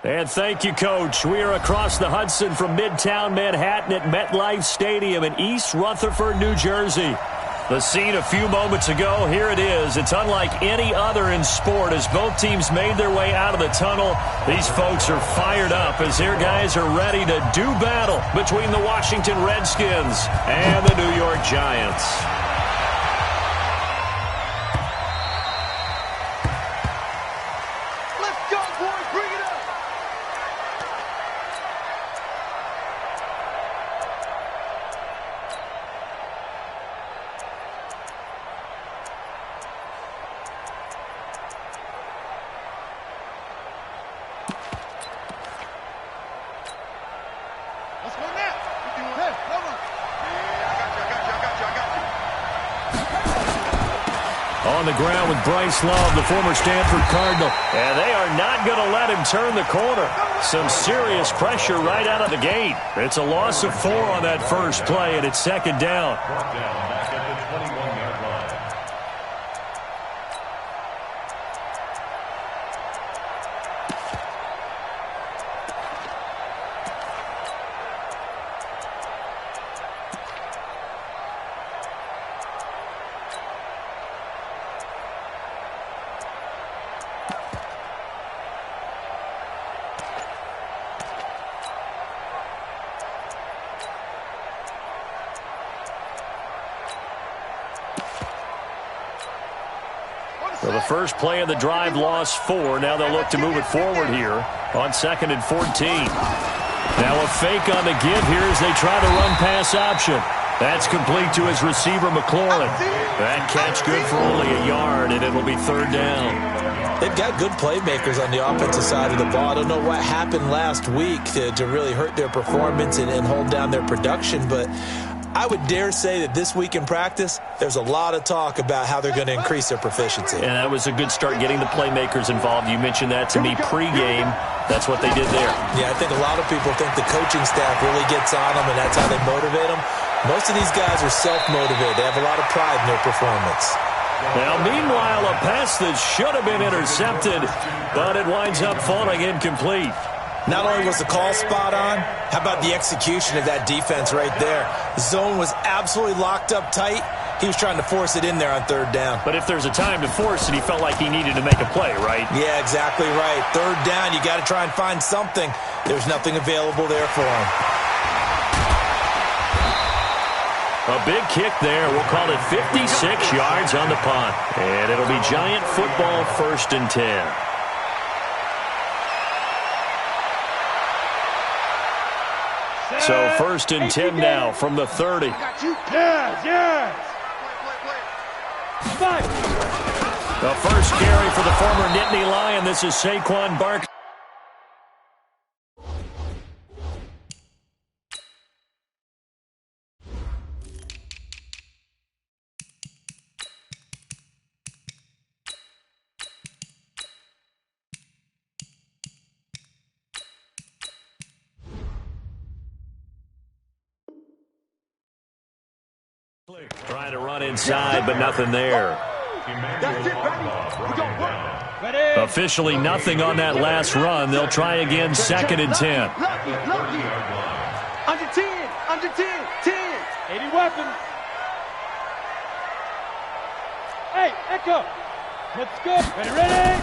And thank you, Coach. We are across the Hudson from Midtown Manhattan at MetLife Stadium in East Rutherford, New Jersey. The scene a few moments ago, here it is. It's unlike any other in sport as both teams made their way out of the tunnel. These folks are fired up as their guys are ready to do battle between the Washington Redskins and the New York Giants. On the ground with Bryce Love, the former Stanford Cardinal. And they are not going to let him turn the corner. Some serious pressure right out of the gate. It's a loss of 4 on that first play, and it's second down. So the first play of the drive lost 4. Now they'll look to move it forward here on 2nd and 14. Now a fake on the give here as they try to run pass option. That's complete to his receiver, McLaurin. That catch good for only a yard, and it'll be 3rd down. They've got good playmakers on the offensive side of the ball. I don't know what happened last week to really hurt their performance and hold down their production, but I would dare say that this week in practice, there's a lot of talk about how they're going to increase their proficiency. And that was a good start getting the playmakers involved. You mentioned that to me pregame. That's what they did there. Yeah, I think a lot of people think the coaching staff really gets on them, and that's how they motivate them. Most of these guys are self-motivated. They have a lot of pride in their performance. Now, meanwhile, a pass that should have been intercepted, but it winds up falling incomplete. Not only was the call spot on, how about the execution of that defense right there? The zone was absolutely locked up tight. He was trying to force it in there on 3rd down. But if there's a time to force it, he felt like he needed to make a play, right? Yeah, exactly right. 3rd down, you got to try and find something. There's nothing available there for him. A big kick there. We'll call it 56 yards on the punt. And it'll be Giant football, 1st and 10. So 1st and 10 now from the 30. Yes. The first carry for the former Nittany Lion. This is Saquon Barkley. Trying to run inside, but nothing there. Officially nothing on that last run. They'll try again, 2nd and 10. Under 10, 10. 80 weapons. Hey, Echo. Let's go. Ready?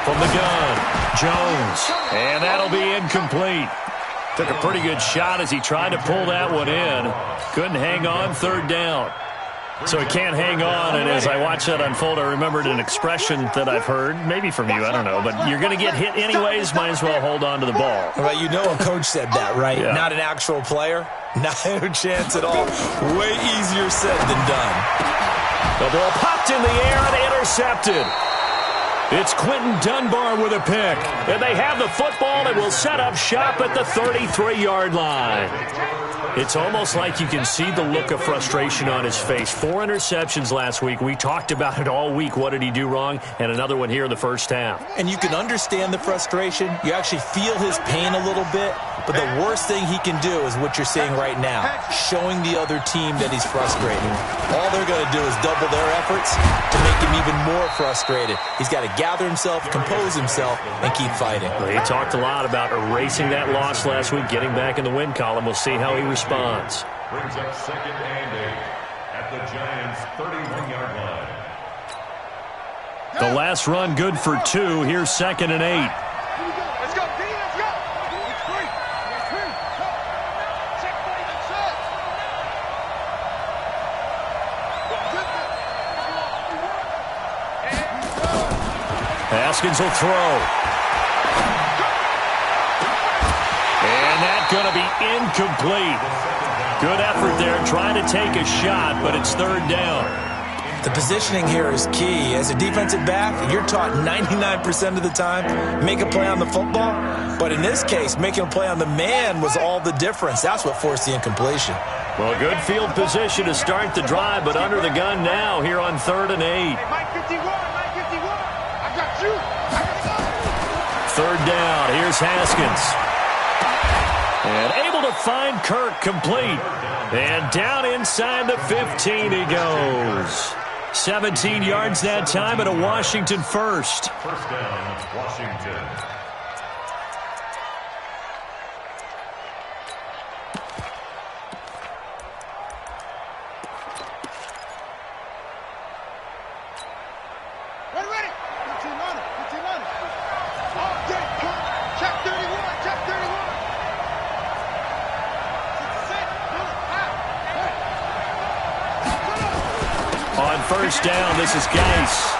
From the gun, Jones. And that'll be incomplete. Took a pretty good shot as he tried to pull that one in. Couldn't hang on, 3rd down. So he can't hang on, and as I watch that unfold, I remembered an expression that I've heard, maybe from you, I don't know, but you're going to get hit anyways, might as well hold on to the ball. Well, you know a coach said that, right? Yeah. Not an actual player. Not a chance at all. Way easier said than done. The ball popped in the air and intercepted. It's Quentin Dunbar with a pick. And they have the football and will set up shop at the 33-yard line. It's almost like you can see the look of frustration on his face. 4 interceptions last week. We talked about it all week. What did he do wrong? And another one here in the first half. And you can understand the frustration. You actually feel his pain a little bit. But the worst thing he can do is what you're seeing right now, showing the other team that he's frustrated. All they're going to do is double their efforts to make him even more frustrated. He's got to gather himself, compose himself, and keep fighting. Well, he talked a lot about erasing that loss last week, getting back in the win column. We'll see how he responds. Brings up 2nd and 8 at the Giants' 31-yard line. The last run good for 2. Here's 2nd and 8. Let's go, D, let's go. It's free. It's free. Check what he said. Haskins will throw. And that's going to be incomplete. Good effort there, trying to take a shot, but it's 3rd down. The positioning here is key. As a defensive back, you're taught 99% of the time, make a play on the football. But in this case, making a play on the man was all the difference. That's what forced the incompletion. Well, good field position to start the drive, but under the gun now here on 3rd and 8. Mike 51, Mike 51. I got you. I got you. 3rd down, here's Haskins. And able to find Kirk complete. And down inside the 15 he goes. 17 yards that time and a Washington first. First down, Washington. Ready. 15 on it. 15 on it. All day. Check 31. Check 31. 66. On first down, this is Geis.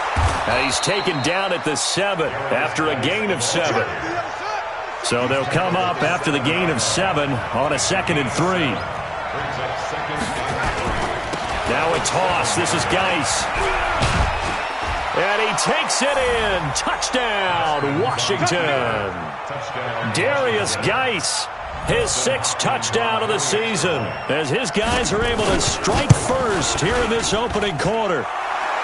He's taken down at the 7 after a gain of 7. So they'll come up after the gain of 7 on a 2nd and 3. Now a toss. This is Geis. And he takes it in. Touchdown, Washington. Darius Geis, his 6th touchdown of the season, as his guys are able to strike first here in this opening quarter.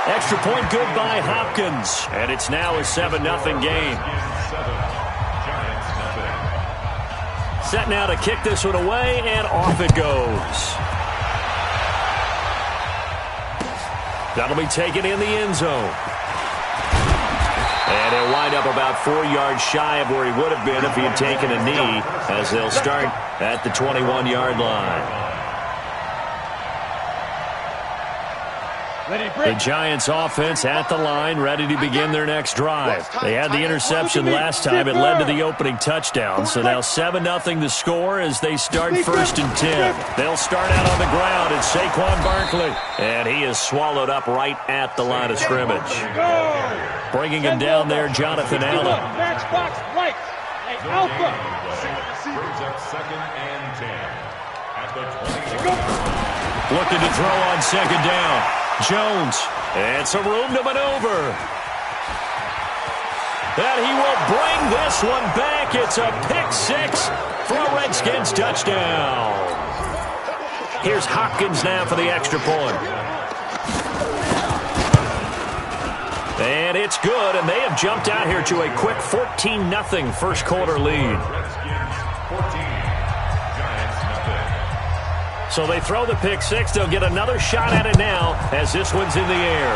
Extra point good by Hopkins, and it's now a 7-0 game. Set now to kick this one away, and off it goes. That'll be taken in the end zone. And he'll wind up about 4 yards shy of where he would have been if he had taken a knee, as they'll start at the 21-yard line. The Giants offense at the line, ready to begin their next drive. They had the interception last time. It led to the opening touchdown. So now 7-0 the score as they start 1st and 10. They'll start out on the ground. It's Saquon Barkley. And he is swallowed up right at the line of scrimmage. Bringing him down there, Jonathan Allen. Matchbox right. Hey, Alpha. Brings up 2nd and 10 at the 20. Looking to throw on 2nd down. Jones, and some room to maneuver. And he will bring this one back. It's a pick-6 for a Redskins touchdown. Here's Hopkins now for the extra point. And it's good, and they have jumped out here to a quick 14-0 first quarter lead. So they throw the pick-6. They'll get another shot at it now as this one's in the air.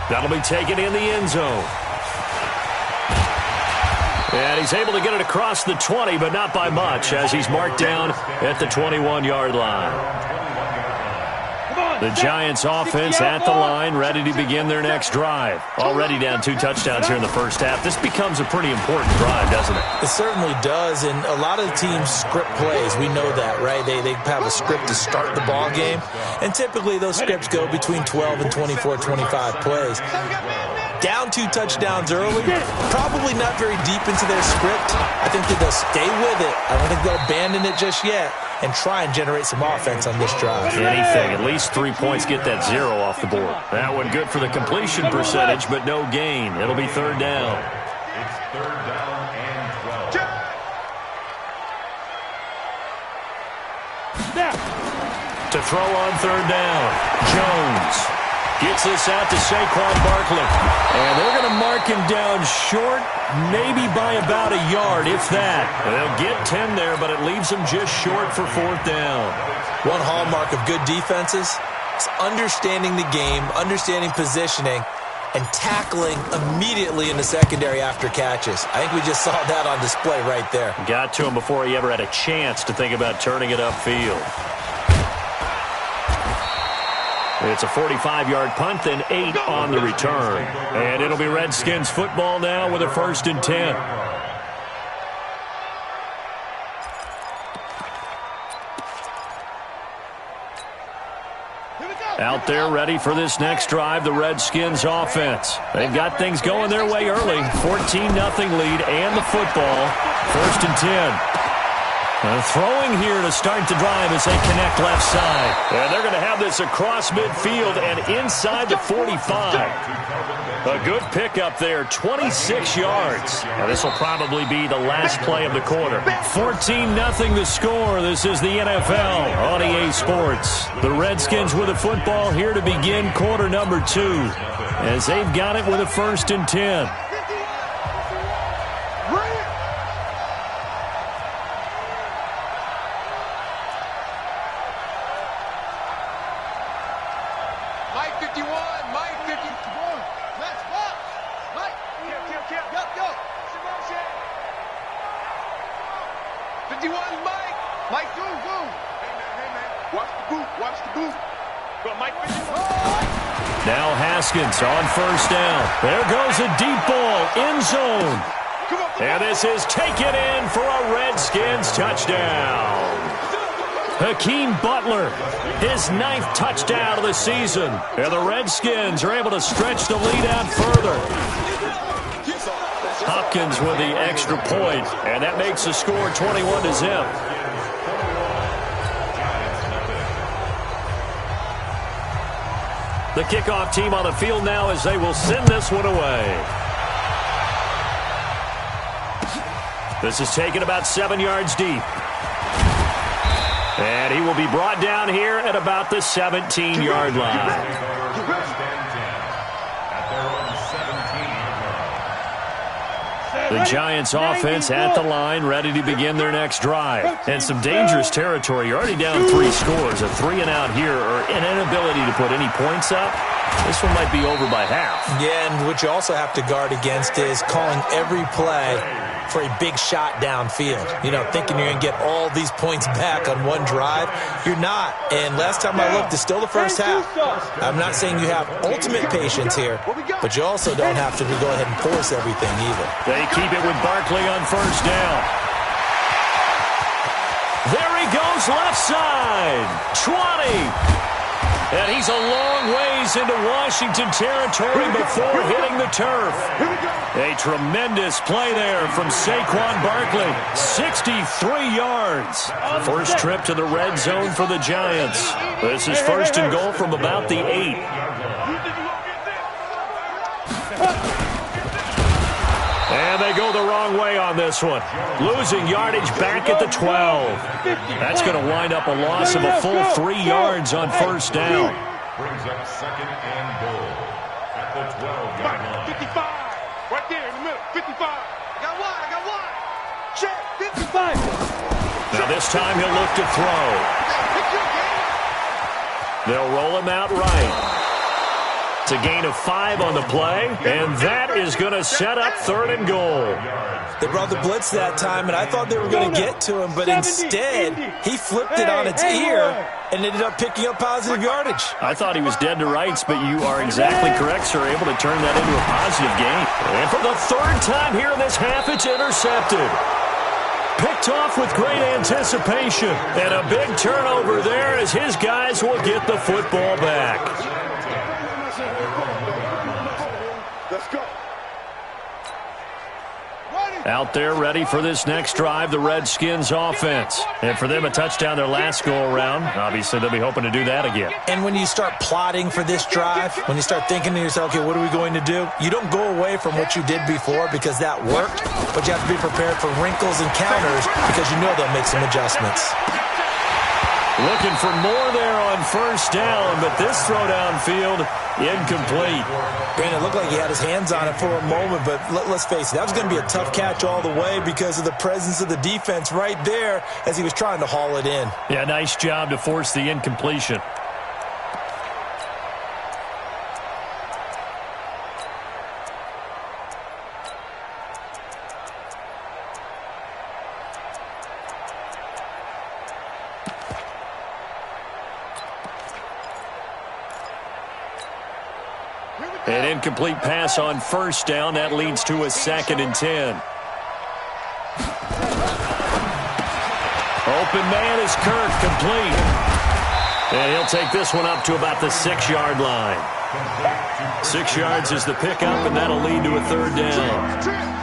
That'll be taken in the end zone. And he's able to get it across the 20, but not by much, as he's marked down at the 21-yard line. The Giants offense at the line, ready to begin their next drive. Already down 2 touchdowns here in the first half. This becomes a pretty important drive, doesn't it? It certainly does, and a lot of teams script plays. We know that, right? They have a script to start the ball game, and typically those scripts go between 12 and 24, 25 plays. Down 2 touchdowns early, probably not very deep into their script. I think that they'll stay with it. I don't think they'll abandon it just yet and try and generate some offense on this drive. Anything, at least 3 points, get that 0 off the board. That one good for the completion percentage, but no gain. It'll be 3rd down. It's 3rd down and 12. To throw on 3rd down, Jones. Gets this out to Saquon Barkley. And they're going to mark him down short, maybe by about a yard, if that. They'll get 10 there, but it leaves them just short for 4th down. One hallmark of good defenses is understanding the game, understanding positioning, and tackling immediately in the secondary after catches. I think we just saw that on display right there. Got to him before he ever had a chance to think about turning it upfield. It's a 45-yard punt, then 8 on the return. And it'll be Redskins football now with a 1st and 10. Out there ready for this next drive, the Redskins offense. They've got things going their way early. 14-0 lead and the football. 1st and 10. Throwing here to start the drive as they connect left side. And they're going to have this across midfield and inside the 45. A good pickup there, 26 yards. Now this will probably be the last play of the quarter. 14-0 the score. This is the NFL on EA Sports. The Redskins with the football here to begin quarter number 2 as they've got it with a 1st and 10. Now Haskins on 1st down. There goes a deep ball, end zone. And this is taken in for a Redskins touchdown. Hakeem Butler, his 9th touchdown of the season. And the Redskins are able to stretch the lead out further. Hopkins with the extra point, and that makes the score 21-0. The kickoff team on the field now as they will send this one away. This is taken about 7 yards deep. And he will be brought down here at about the 17-yard line. The Giants offense at the line, ready to begin their next drive. And some dangerous territory. You're already down 3 scores. A 3-and-out here, or an inability to put any points up. This one might be over by half. Yeah, and what you also have to guard against is calling every play for a big shot downfield. You know, thinking you're going to get all these points back on one drive. You're not. And last time I looked, it's still the first half. I'm not saying you have ultimate patience here, but you also don't have to go ahead and force everything either. They keep it with Barkley on 1st down. There he goes left side. 20. And he's a long ways into Washington territory before hitting the turf. A tremendous play there from Saquon Barkley. 63 yards. First trip to the red zone for the Giants. This is 1st and goal from about the 8. And they go the wrong way on this one. Losing yardage back at the 12. That's going to wind up a loss of a full 3 yards on 1st down. Brings up 2nd and goal at the 12-yard line. 55. Right there in the middle. 55. I got one. Check. 55. Now this time he'll look to throw. They'll roll him out right. It's a gain of 5 on the play, and that is going to set up 3rd and goal. They brought the blitz that time, and I thought they were going to get to him, but instead, he flipped it on its ear and ended up picking up positive yardage. I thought he was dead to rights, but you are exactly correct, sir, able to turn that into a positive gain. And for the 3rd time here in this half, it's intercepted. Picked off with great anticipation, and a big turnover there as his guys will get the football back. Let's go. Out there ready for this next drive, the Redskins offense. And for them, a touchdown their last go-around. Obviously, they'll be hoping to do that again. And when you start plotting for this drive, when you start thinking to yourself, okay, what are we going to do? You don't go away from what you did before because that worked, but you have to be prepared for wrinkles and counters because you know they'll make some adjustments. Looking for more there on on first down, but this throw downfield incomplete. Brandon, it looked like he had his hands on it for a moment, but let's face it, that was going to be a tough catch all the way because of the presence of the defense right there as he was trying to haul it in. Yeah, nice job to force the incompletion. An incomplete pass on first down. That leads to a 2nd and 10. Open man is Kirk, complete. And he'll take this one up to about the 6-yard line. 6 yards is the pickup, and that'll lead to a 3rd down.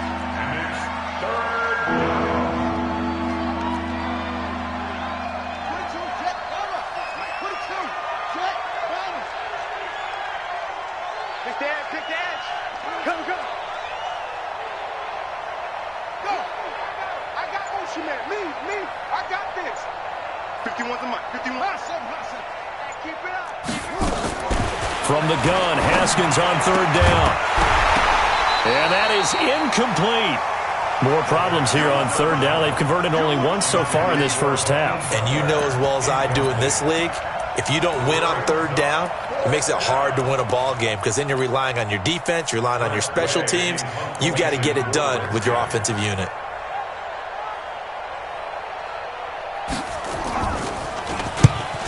From the gun, Haskins on 3rd down. And that is incomplete. More problems here on 3rd down. They've converted only once so far in this first half. And you know as well as I do in this league, if you don't win on 3rd down, it makes it hard to win a ball game because then you're relying on your defense, you're relying on your special teams. You've got to get it done with your offensive unit.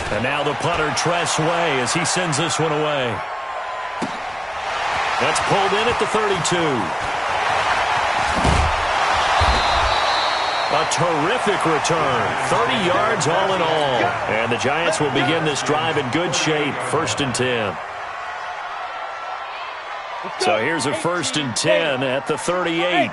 And now the punter, Tress Way, as he sends this one away. That's pulled in at the 32. A terrific return. 30 yards all in all. And the Giants will begin this drive in good shape. 1st and 10. So here's a 1st and 10 at the 38.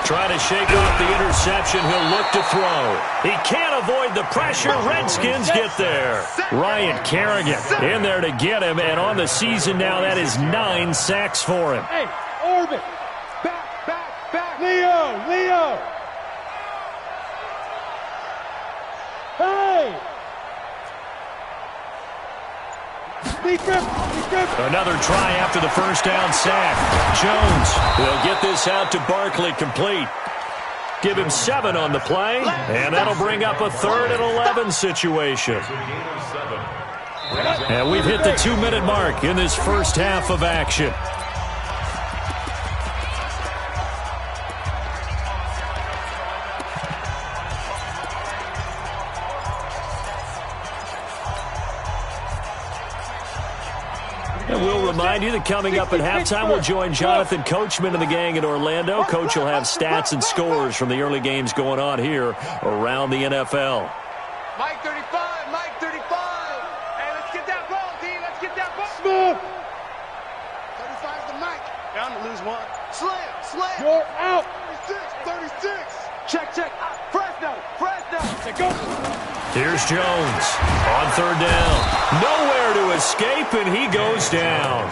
Trying to shake off the interception. He'll look to throw. He can't avoid the pressure. Redskins get there. Ryan Kerrigan in there to get him. And on the season now, that is 9 sacks for him. Hey, Orbit. Back. Leo. Hey. Another try after the first down sack. Jones will get this out to Barkley, complete. Give him 7 on the play, and that'll bring up a 3rd and 11 situation. And we've hit the 2-minute mark in this first half of action. And we'll remind you that coming up at halftime, we'll join Jonathan Coachman and the gang in Orlando. Coach will have stats and scores from the early games going on here around the NFL. Mike 35. Hey, let's get that ball, D. Let's get that ball. Smooth. 35's the Mike. Down to lose 1. Slam. You're out. 36. Check. Fresh down. Go. Here's Jones on 3rd down. Nowhere to escape, and he goes down.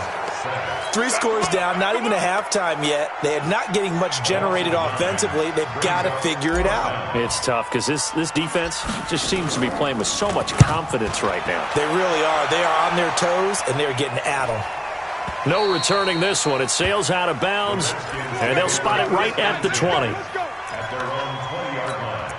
3 scores down, not even a halftime yet. They are not getting much generated offensively. They've got to figure it out. It's tough because this defense just seems to be playing with so much confidence right now. They really are. They are on their toes, and they're getting at them. No returning this one. It sails out of bounds, and they'll spot it right at the 20. At their own 20-yard line.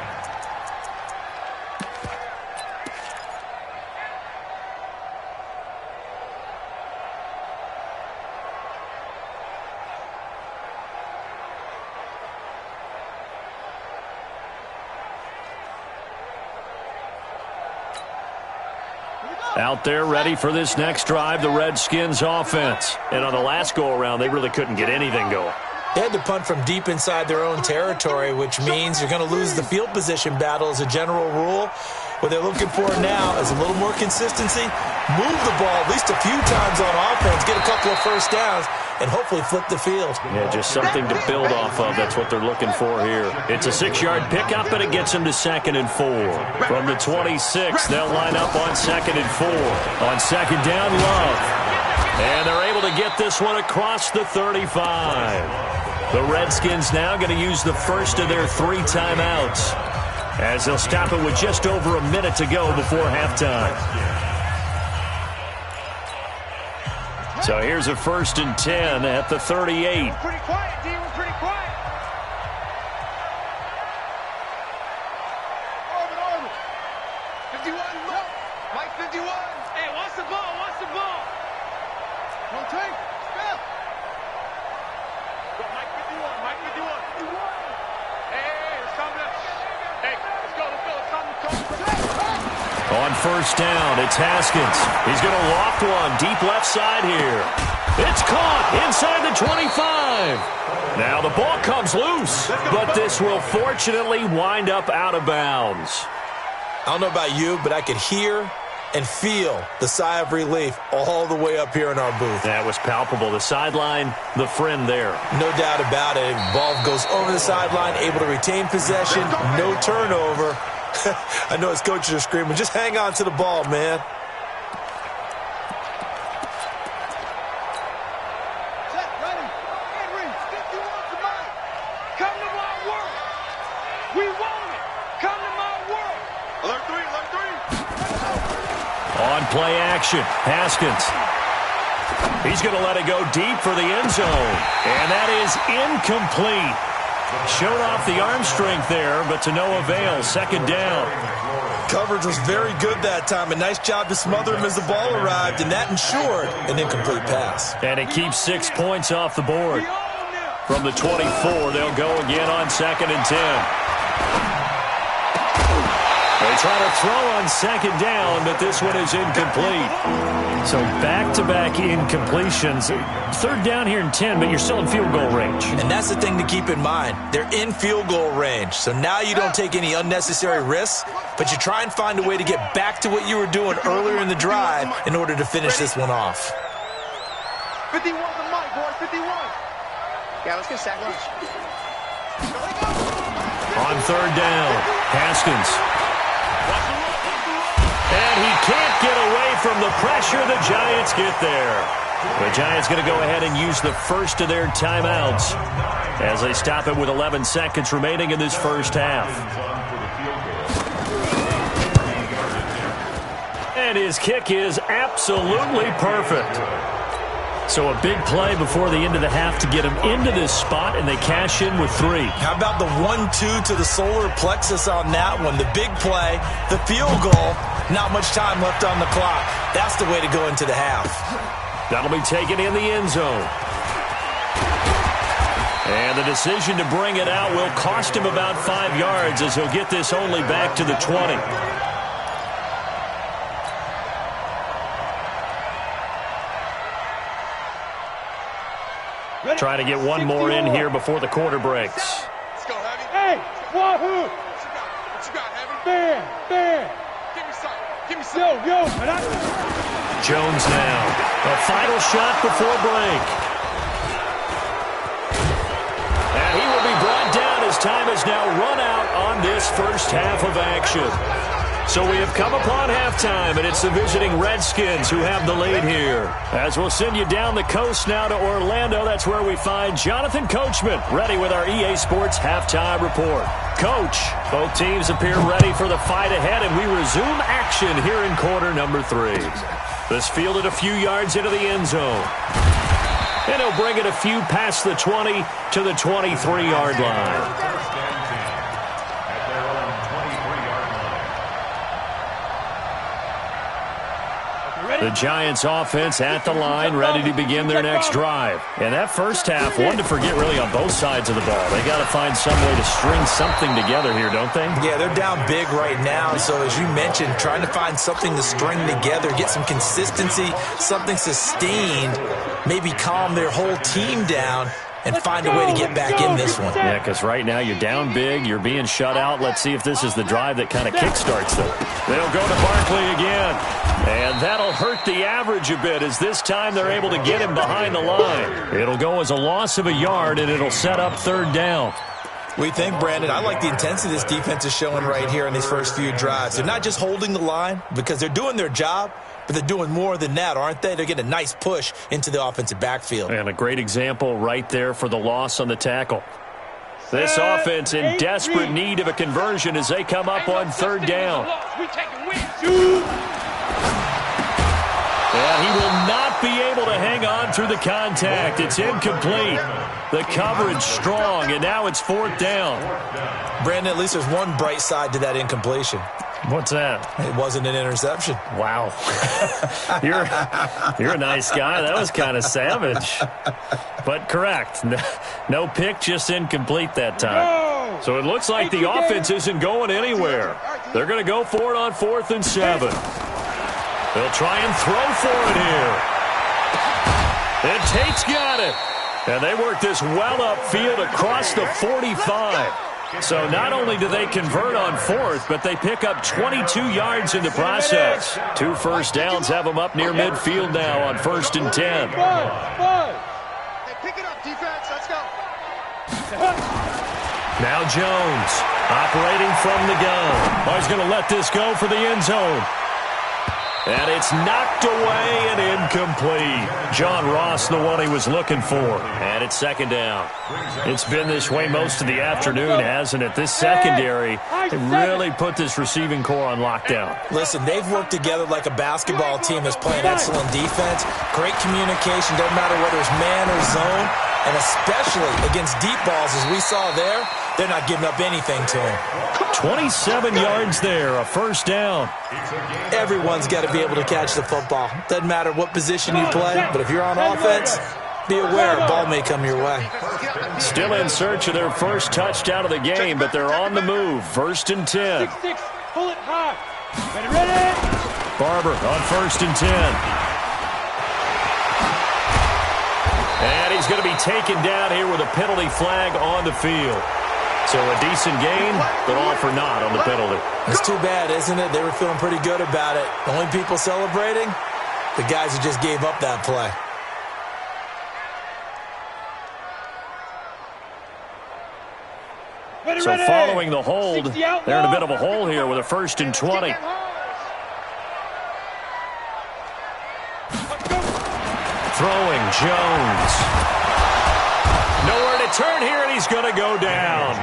Out there ready for this next drive, the Redskins offense. And on the last go-around, they really couldn't get anything going. They had to punt from deep inside their own territory, which means you're going to lose the field position battle as a general rule. What they're looking for now is a little more consistency, move the ball at least a few times on offense, get a couple of first downs, and hopefully flip the field. Yeah, just something to build off of. That's what they're looking for here. It's a 6-yard pickup, and it gets them to 2nd and 4. From the 26, they'll line up on 2nd and 4. On 2nd down, Love. And they're able to get this one across the 35. The Redskins now going to use the first of their 3 timeouts. as they'll stop it with just over a minute to go before halftime. So here's a 1st and 10 at the 38. Pretty quiet, D. We're pretty quiet. Orbit. 51, look. Mike 51. Hey, what's the ball? What's the ball? Don't take. Step. Go, Mike 51. Mike 51. Hey, it's coming up. Hey, let's go. It's coming. On 1st down, it's Haskins. He's going to loft one deep left side here. It's caught inside the 25. Now the ball comes loose, but this will fortunately wind up out of bounds. I don't know about you, but I could hear and feel the sigh of relief all the way up here in our booth. That was palpable. The sideline, the friend there. No doubt about it. Ball goes over the sideline, able to retain possession, no turnover. I know his coaches are screaming, just hang on to the ball, man. Set, ready. Henry, 51 to Mike. Come to my work. We want it. Come to my work. Alert 3, alert 3. On play action, Haskins. He's going to let it go deep for the end zone. And that is incomplete. Showed off the arm strength there, but to no avail. 2nd down. Coverage was very good that time. A nice job to smother him as the ball arrived, and that ensured an incomplete pass. And it keeps 6 points off the board. From the 24, they'll go again on 2nd and 10. They try to throw on 2nd down, but this one is incomplete. So back-to-back incompletions. 3rd down here in 10, but you're still in field goal range. And that's the thing to keep in mind. They're in field goal range. So now you don't take any unnecessary risks, but you try and find a way to get back to what you were doing earlier in the drive in order to finish this one off. 51 to Mike, boys. 51. Yeah, let's get sack lunch. On 3rd down, Haskins. And he can't get away from the pressure. The Giants get there. The Giants going to go ahead and use the first of their timeouts as they stop it with 11 seconds remaining in this first half. And his kick is absolutely perfect. So a big play before the end of the half to get him into this spot, and they cash in with 3. How about the 1-2 to the solar plexus on that one? The big play, the field goal, not much time left on the clock. That's the way to go into the half. That'll be taken in the end zone. And the decision to bring it out will cost him about 5 yards as he'll get this only back to the 20. Trying to get one more in here before the quarter breaks. Let's go, Heavy. Hey, Wahoo! What you got, Heavy? Bam! Give me something. Yo. Jones now. A final shot before break. And he will be brought down as time has now run out on this first half of action. So we have come upon halftime, and it's the visiting Redskins who have the lead here. As we'll send you down the coast now to Orlando, that's where we find Jonathan Coachman, ready with our EA Sports Halftime Report. Coach, both teams appear ready for the fight ahead, and we resume action here in quarter number 3. This fielded a few yards into the end zone. And he'll bring it a few past the 20 to the 23-yard line. The Giants offense at the line, ready to begin their next drive. And that first half, one to forget really on both sides of the ball. They got to find some way to string something together here, don't they? Yeah, they're down big right now. So as you mentioned, trying to find something to string together, get some consistency, something sustained, maybe calm their whole team down and find a way to get back in this one. Yeah, because right now you're down big, you're being shut out. Let's see if this is the drive that kind of kickstarts them. They'll go to Barkley again. And that'll hurt the average a bit as this time they're able to get him behind the line. It'll go as a loss of a yard, and it'll set up 3rd down. We think, Brandon, I like the intensity this defense is showing right here in these first few drives. They're not just holding the line because they're doing their job, but they're doing more than that, aren't they? They're getting a nice push into the offensive backfield. And a great example right there for the loss on the tackle. This offense in desperate need of a conversion as they come up on third down. And he will not be able to hang on through the contact. It's incomplete. The coverage strong, and now it's fourth down. Brandon, at least there's one bright side to that incompletion. What's that? It wasn't an interception. Wow. You're a nice guy. That was kind of savage. But correct. No pick, just incomplete that time. So it looks like the offense isn't going anywhere. They're going to go for it on 4th and 7. They'll try and throw for it here. And Tate's got it. And they work this well upfield across the 45. So not only do they convert on 4th, but they pick up 22 yards in the process. 2 first downs have them up near midfield now on 1st and 10. Hey, pick it up, defense. Let's go. Now Jones operating from the gun. Oh, he's going to let this go for the end zone. And it's knocked away and incomplete. John Ross, the one he was looking for. And it's 2nd down. It's been this way most of the afternoon, hasn't it? This secondary really put this receiving core on lockdown. Listen, they've worked together like a basketball team that's playing excellent defense. Great communication, doesn't matter whether it's man or zone. And especially against deep balls, as we saw there, they're not giving up anything to him. 27 yards there, a first down. Everyone's got to be able to catch the football. Doesn't matter what position you play, but if you're on offense, be aware a ball may come your way. Still in search of their first touchdown of the game, but they're on the move. 1st and 10. Pull it high. Ready? Barber on 1st and 10. And he's going to be taken down here with a penalty flag on the field. So a decent gain, but all for naught on the penalty. It's too bad, isn't it? They were feeling pretty good about it. The only people celebrating, the guys who just gave up that play. So following the hold, they're in a bit of a hole here with a 1st and 20. Throwing Jones. Nowhere to turn here, and he's going to go down.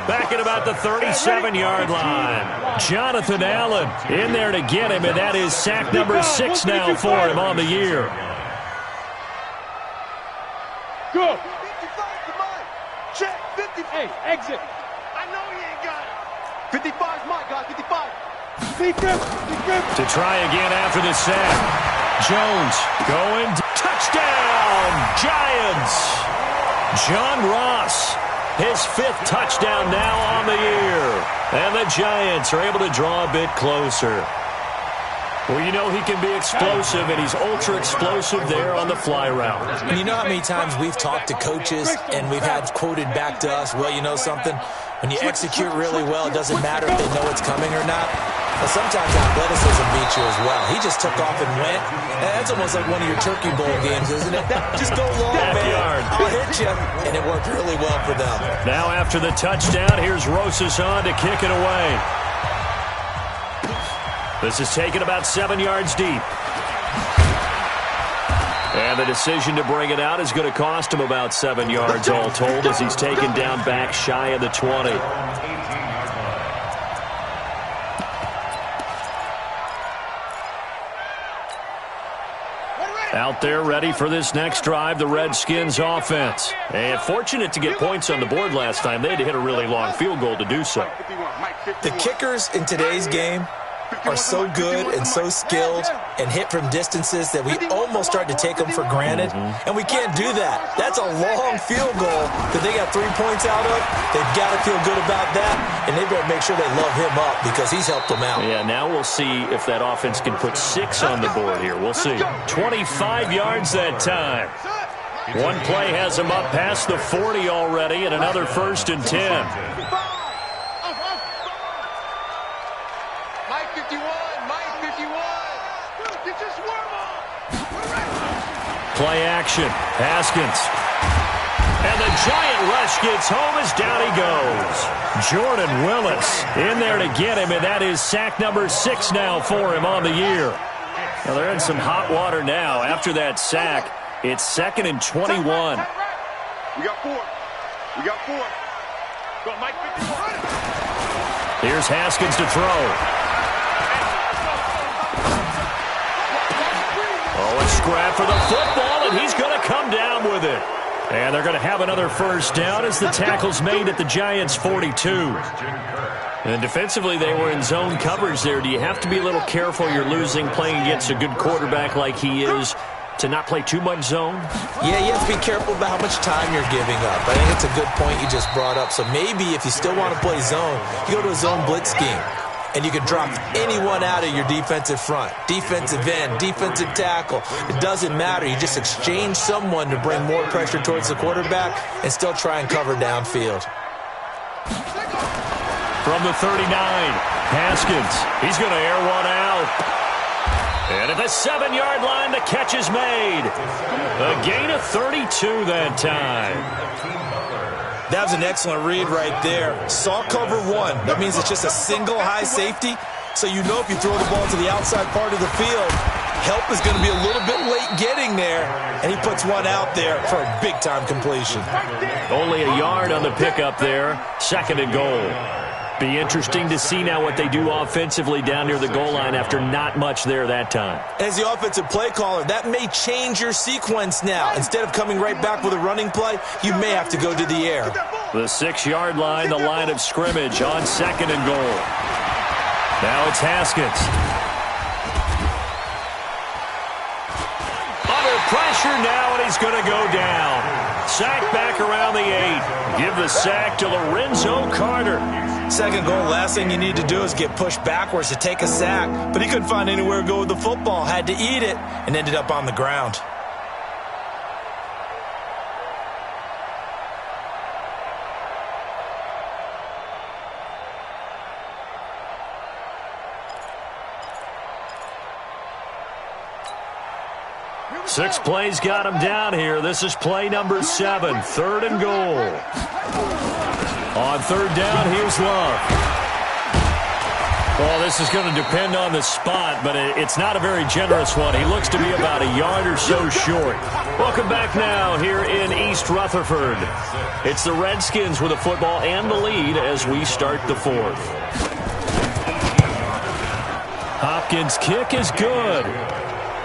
Back at about the 37-yard line. Jonathan Allen in there to get him, and that is sack number 6 now for him on the year. Go. 55 to mine. Check. 50. Hey, exit. I know he ain't got it. 55 is mine, guys. 55. Big grip. To try again after the sack. Jones going. Touchdown, Giants. John Ross, his 5th touchdown now on the year. And the Giants are able to draw a bit closer. Well, you know he can be explosive, and he's ultra-explosive there on the fly route. And you know how many times we've talked to coaches and we've had quoted back to us, well, you know something? When you execute really well, it doesn't matter if they know it's coming or not. But sometimes athleticism beats you as well. He just took off and went. That's almost like one of your Turkey Bowl games, isn't it? Just go long, man. I'll hit you. And it worked really well for them. Now after the touchdown, here's Rosas on to kick it away. This is taken about 7 yards deep. And the decision to bring it out is going to cost him about 7 yards all told as he's taken down back shy of the 20. Out there ready for this next drive, the Redskins offense. And fortunate to get points on the board last time. They had to hit a really long field goal to do so. The kickers in today's game are so good and so skilled and hit from distances that we almost start to take them for granted. And we can't do that. That's a long field goal that they got 3 points out of. They've got to feel good about that, and they better make sure they love him up because he's helped them out. Yeah, now we'll see if that offense can put 6 on the board here. We'll see. 25 yards that time. One play has him up past the 40 already, and another 1st and 10. Play action. Haskins. And the giant rush gets home as down he goes. Jordan Willis in there to get him, and that is sack number 6 now for him on the year. Now they're in some hot water now. After that sack, it's 2nd and 21. We got 4. Here's Haskins to throw. Oh, a scrap for the football, and he's going to come down with it. And they're going to have another first down as the tackle's made at the Giants' 42. And defensively, they were in zone coverage there. Do you have to be a little careful? You're losing playing against a good quarterback like he is to not play too much zone? Yeah, you have to be careful about how much time you're giving up. I think it's a good point you just brought up. So maybe if you still want to play zone, you go to a zone blitz scheme. And you can drop anyone out of your defensive front. Defensive end, defensive tackle. It doesn't matter. You just exchange someone to bring more pressure towards the quarterback and still try and cover downfield. From the 39, Haskins. He's going to air one out. And at the 7-yard line, the catch is made. A gain of 32 that time. That was an excellent read right there. Saw cover one. That means it's just a single high safety. So you know if you throw the ball to the outside part of the field, help is going to be a little bit late getting there. And he puts one out there for a big-time completion. Only a yard on the pickup there. 2nd and goal. Be interesting to see now what they do offensively down near the goal line after not much there that time. As the offensive play caller, that may change your sequence now. Instead of coming right back with a running play, you may have to go to the air. The 6-yard line, the line of scrimmage on 2nd and goal. Now it's Haskins. Under pressure now, and he's going to go down. Sack back around the 8. Give the sack to Lorenzo Carter. 2nd goal, last thing you need to do is get pushed backwards to take a sack. But he couldn't find anywhere to go with the football. Had to eat it and ended up on the ground. Six plays got him down here. This is play number 7, 3rd and goal. On 3rd down, here's Love. Well, this is going to depend on the spot, but it's not a very generous one. He looks to be about a yard or so short. Welcome back now here in East Rutherford. It's the Redskins with the football and the lead as we start the 4th. Hopkins' kick is good.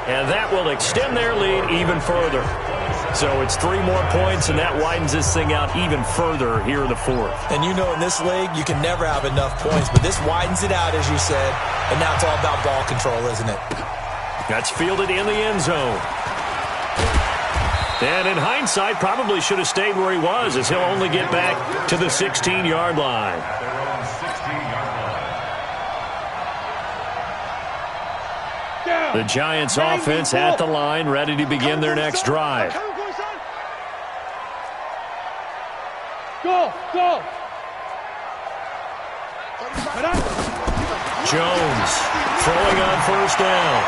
And that will extend their lead even further. So it's 3 more points, and that widens this thing out even further here in the 4th. And you know in this league, you can never have enough points, but this widens it out, as you said, and now it's all about ball control, isn't it? That's fielded in the end zone. And in hindsight, probably should have stayed where he was, as he'll only get back to the 16-yard line. The Giants offense at the line, ready to begin their next drive. Go! Jones throwing on 1st down.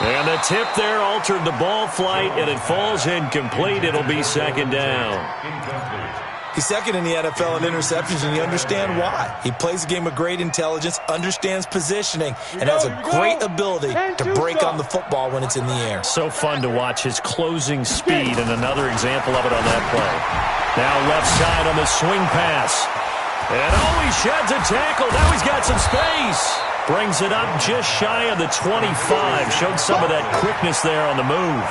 And the tip there altered the ball flight, and it falls incomplete. It'll be 2nd down. He's 2nd in the NFL in interceptions, and you understand why. He plays a game of great intelligence, understands positioning, and has a great ability to break on the football when it's in the air. So fun to watch his closing speed, and another example of it on that play. Now left side on the swing pass. And he sheds a tackle. Now he's got some space. Brings it up just shy of the 25. Showed some of that quickness there on the move.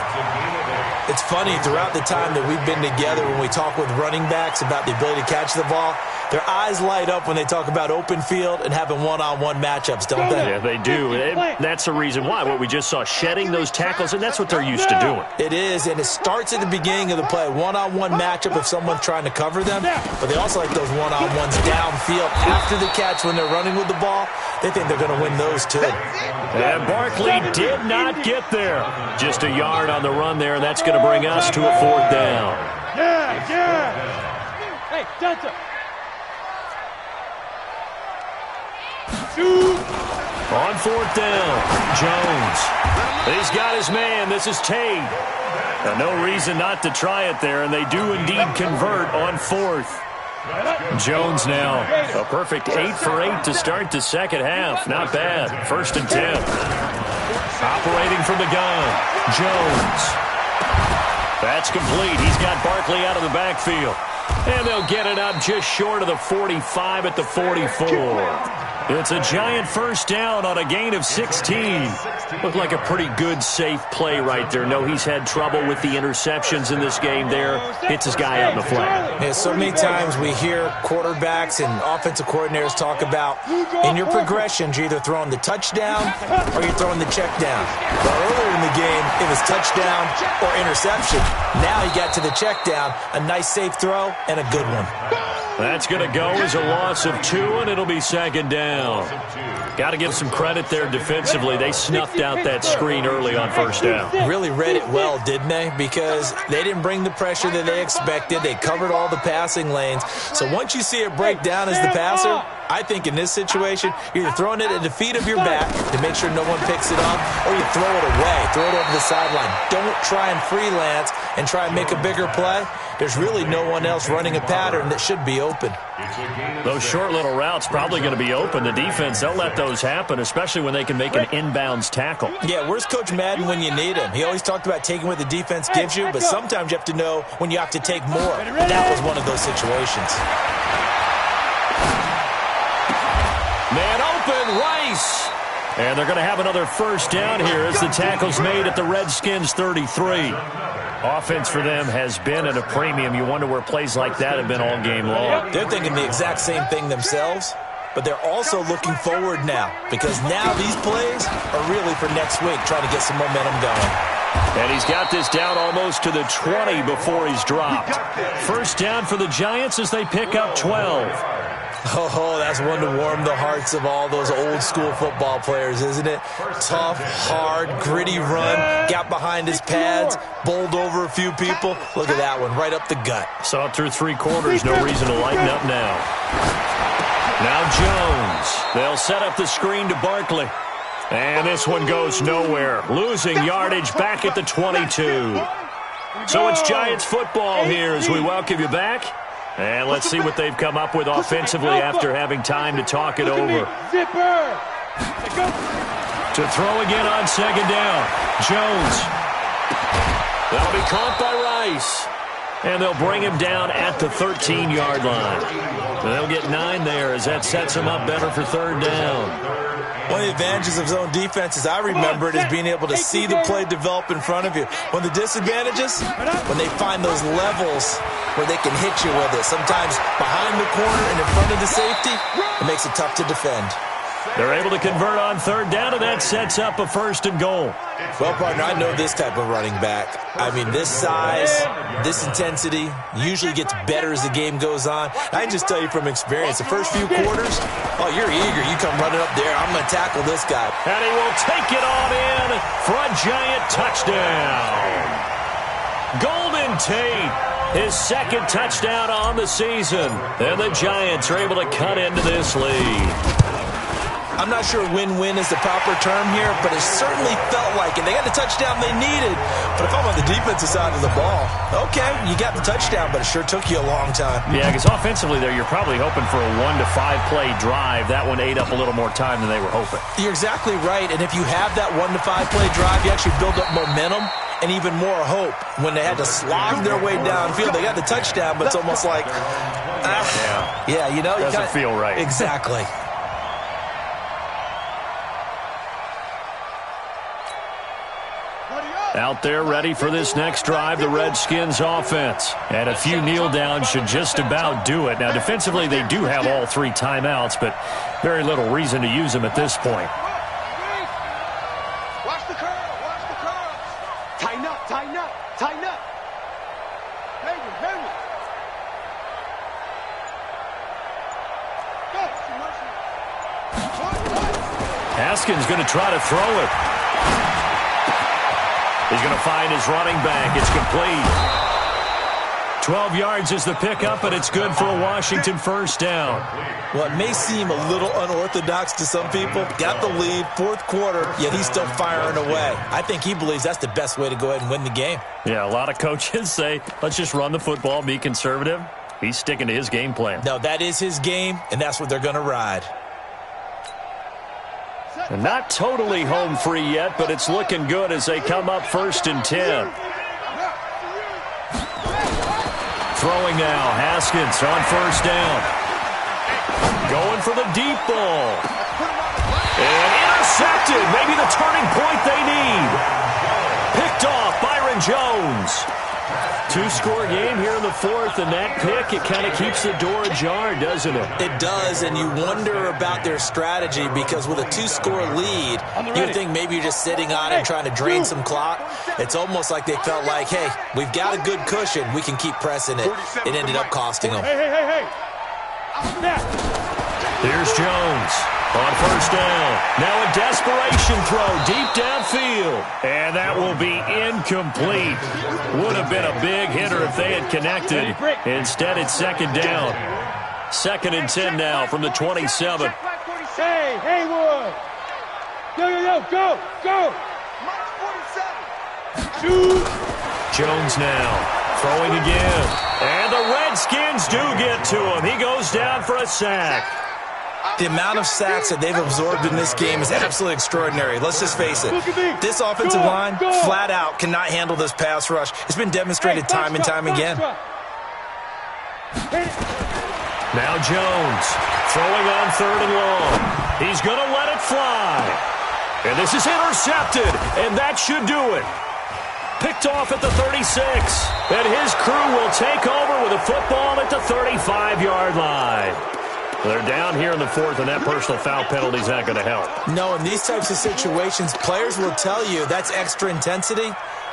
It's funny, throughout the time that we've been together, when we talk with running backs about the ability to catch the ball, their eyes light up when they talk about open field and having one-on-one matchups, don't they? Yeah, they do. That's the reason why. What we just saw, shedding those tackles, and that's what they're used to doing. It is, and it starts at the beginning of the play. One-on-one matchup if someone's trying to cover them, but they also like those one-on-ones downfield after the catch when they're running with the ball. They think they're going to win those, too. And Barkley did not get there. Just a yard on the run there, and that's going to bring us to a 4th down. Yeah! Hey, Delta! On 4th down, Jones. He's got his man. This is Tate. No reason not to try it there, and they do indeed convert on 4th. Jones now, a perfect 8 for 8 to start the 2nd half. Not bad. 1st and 10. Operating from the gun, Jones. That's complete. He's got Barkley out of the backfield. And they'll get it up just short of the 45 at the 44. It's a Giant first down on a gain of 16. Looked like a pretty good, safe play right there. No, he's had trouble with the interceptions in this game there. Hits his guy out in the flat. Yeah, so many times we hear quarterbacks and offensive coordinators talk about in your progressions, you're either throwing the touchdown or you're throwing the check down. Well, earlier in the game, it was touchdown or interception. Now he got to the check down, a nice safe throw, and a good one. That's going to go as a loss of 2, and it'll be second down. Got to give some credit there defensively. They snuffed out that screen early on first down. Really read it well, didn't they? Because they didn't bring the pressure that they expected. They covered all the passing lanes. So once you see it break down as the passer, I think in this situation, you're either throwing it at the feet of your back to make sure no one picks it up, or you throw it away, throw it over the sideline. Don't try and freelance and try and make a bigger play. There's really no one else running a pattern that should be open. Those short little routes probably going to be open. The defense, they'll let those happen, especially when they can make an inbounds tackle. Yeah, where's Coach Madden when you need him? He always talked about taking what the defense gives you, but sometimes you have to know when you have to take more. That was one of those situations. Man open, Rice. And they're going to have another first down here as the tackle's made at the Redskins 33. Offense for them has been at a premium. You wonder where plays like that have been all game long. They're thinking the exact same thing themselves, but they're also looking forward now because now these plays are really for next week, trying to get some momentum going. And he's got this down almost to the 20 before he's dropped. First down for the Giants as they pick up 12. Oh, that's one to warm the hearts of all those old school football players, isn't it? Tough, hard, gritty run, got behind his pads, bowled over a few people. Look at that one, right up the gut. Saw it through 3 quarters, no reason to lighten up now. Now Jones. They'll set up the screen to Barkley. And this one goes nowhere. Losing yardage back at the 22. So it's Giants football here as we welcome you back. And let's see what they've come up with offensively after having time to talk it over. To throw again on second down. Jones. That'll be caught by Rice. And they'll bring him down at the 13-yard line. They'll get 9 there as that sets him up better for third down. One of the advantages of zone defense, as I remember it, is being able to see the play develop in front of you. One of the disadvantages, when they find those levels where they can hit you with it. Sometimes behind the corner and in front of the safety, it makes it tough to defend. They're able to convert on third down, and that sets up a first and goal. Well, partner, I know this type of running back. I mean, this size, this intensity usually gets better as the game goes on. I can just tell you from experience, the first few quarters, oh, you're eager. You come running up there. I'm going to tackle this guy. And he will take it on in for a Giant touchdown. Golden Tate, his second touchdown on the season. And the Giants are able to cut into this lead. I'm not sure win-win is the proper term here, but it certainly felt like it. They got the touchdown they needed, but if I'm on the defensive side of the ball, okay, you got the touchdown, but it sure took you a long time. Yeah, because offensively there, you're probably hoping for a 1 to 5 play drive. That one ate up a little more time than they were hoping. You're exactly right, and if you have that 1 to 5 play drive, you actually build up momentum and even more hope. When they had to slog their way downfield, they got the touchdown, but it's almost like, yeah, you know. Doesn't feel right. Exactly. Out there ready for this next drive, the Redskins offense. And a few kneel downs should just about do it. Now, defensively, they do have all 3 timeouts, but very little reason to use them at this point. Watch the curl, watch the curl. Tighten up, tighten up, tighten up. Henry, Henry. Go, Haskins going to try to throw it. He's going to find his running back. It's complete. 12 yards is the pickup, and it's good for a Washington first down. Well, it may seem a little unorthodox to some people. Got the lead, 4th quarter, yet he's still firing away. I think he believes that's the best way to go ahead and win the game. Yeah, a lot of coaches say, let's just run the football, be conservative. He's sticking to his game plan. No, that is his game, and that's what they're going to ride. And not totally home free yet, but it's looking good as they come up 1st and 10. Throwing now, Haskins on first down. Going for the deep ball. And intercepted. Maybe the turning point they need. Picked off Byron Jones. Two-score game here in the fourth, and that pick, it kind of keeps the door ajar, doesn't it? It does, and you wonder about their strategy because with a two-score lead, you think maybe you're just sitting on it and trying to drain some clock. It's almost like they felt like, hey, we've got a good cushion. We can keep pressing it. It ended up costing them. Hey. Here's Jones on first down. Now a desperation throw deep downfield. And that will be incomplete. Would have been a big hitter if they had connected. Instead, it's second down. 2nd and 10 now from the 27. Hey, Haywood. Go. Jones now throwing again. And the Redskins do get to him. He goes down for a sack. The amount of sacks that they've absorbed in this game is absolutely extraordinary. Let's just face it. This offensive line, flat out, cannot handle this pass rush. It's been demonstrated time and time again. Now Jones throwing on 3rd and long. He's going to let it fly. And this is intercepted, and that should do it. Picked off at the 36. And his crew will take over with a football at the 35-yard line. They're down here in the fourth, and that personal foul penalty is not going to help. No, in these types of situations, players will tell you that's extra intensity.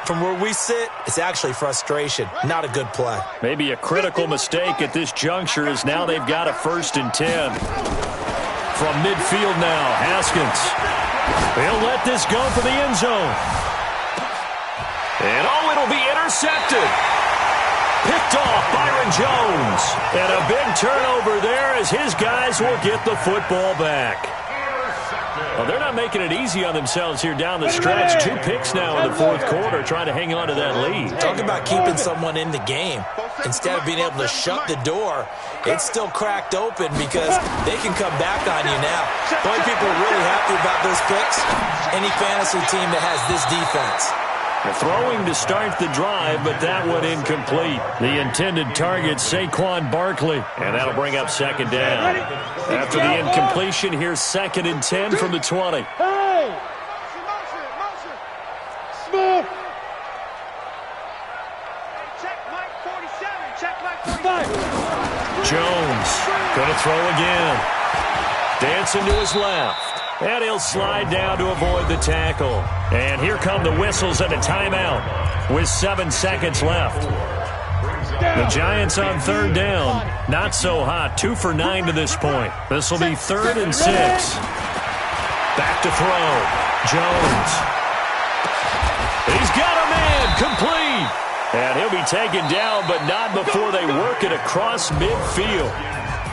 From where we sit, it's actually frustration, not a good play. Maybe a critical mistake at this juncture is now they've got a 1st and 10. From midfield now, Haskins. He'll let this go for the end zone. And it'll be intercepted. Picked off Byron Jones. And a big turnover there as his guys will get the football back. Well, they're not making it easy on themselves here down the stretch. 2 picks now in the fourth quarter trying to hang on to that lead. Talk about keeping someone in the game. Instead of being able to shut the door, it's still cracked open because they can come back on you now. The only people are really happy about those picks, any fantasy team that has this defense. Throwing to start the drive, but that one incomplete. The intended target, Saquon Barkley, and that'll bring up 2nd down. After the incompletion, here's 2nd and 10 from the 20. Hey! Motion. Smooth. Check Mike 47. Jones going to throw again. Dancing to his left. And he'll slide down to avoid the tackle. And here come the whistles and a timeout with 7 seconds left. The Giants on 3rd down. Not so hot. 2 for 9 to this point. This will be 3rd and 6. Back to throw. Jones. He's got a man. Complete. And he'll be taken down, but not before they work it across midfield.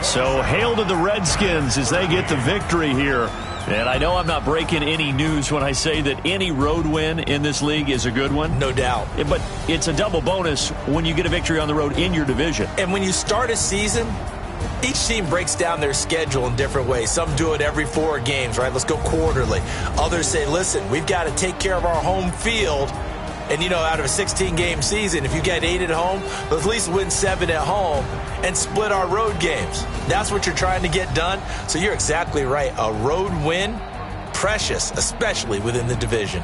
So hail to the Redskins as they get the victory here. And I know I'm not breaking any news when I say that any road win in this league is a good one. No doubt. But it's a double bonus when you get a victory on the road in your division. And when you start a season, each team breaks down their schedule in different ways. Some do it every 4 games, right? Let's go quarterly. Others say, listen, we've got to take care of our home field. And, out of a 16-game season, if you get 8 at home, let's at least win 7 at home and split our road games. That's what you're trying to get done. So you're exactly right. A road win, precious, especially within the division.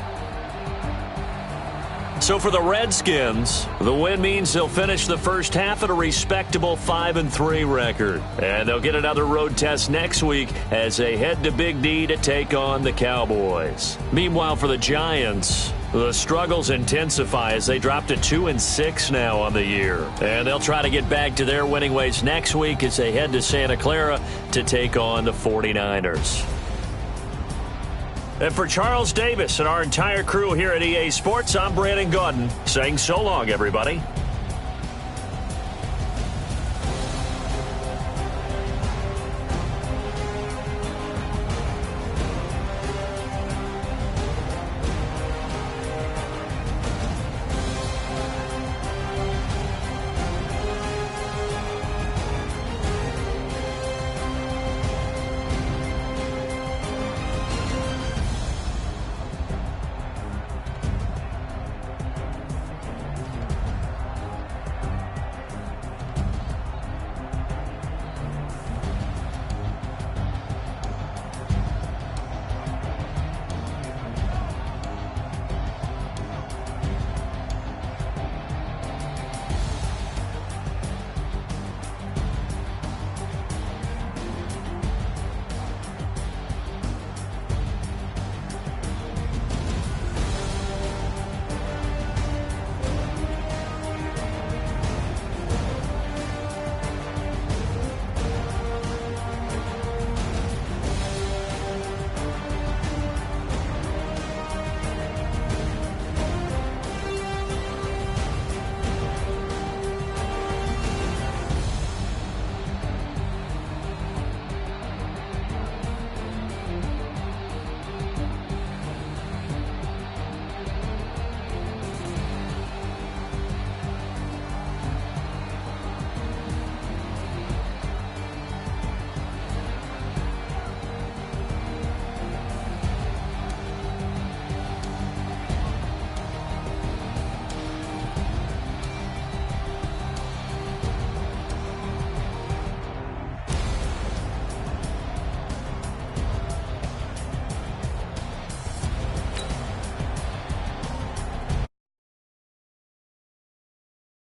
So for the Redskins, the win means they'll finish the first half at a respectable 5-3 record. And they'll get another road test next week as they head to Big D to take on the Cowboys. Meanwhile, for the Giants, the struggles intensify as they drop to 2-6 now on the year. And they'll try to get back to their winning ways next week as they head to Santa Clara to take on the 49ers. And for Charles Davis and our entire crew here at EA Sports, I'm Brandon Gaudin saying so long, everybody.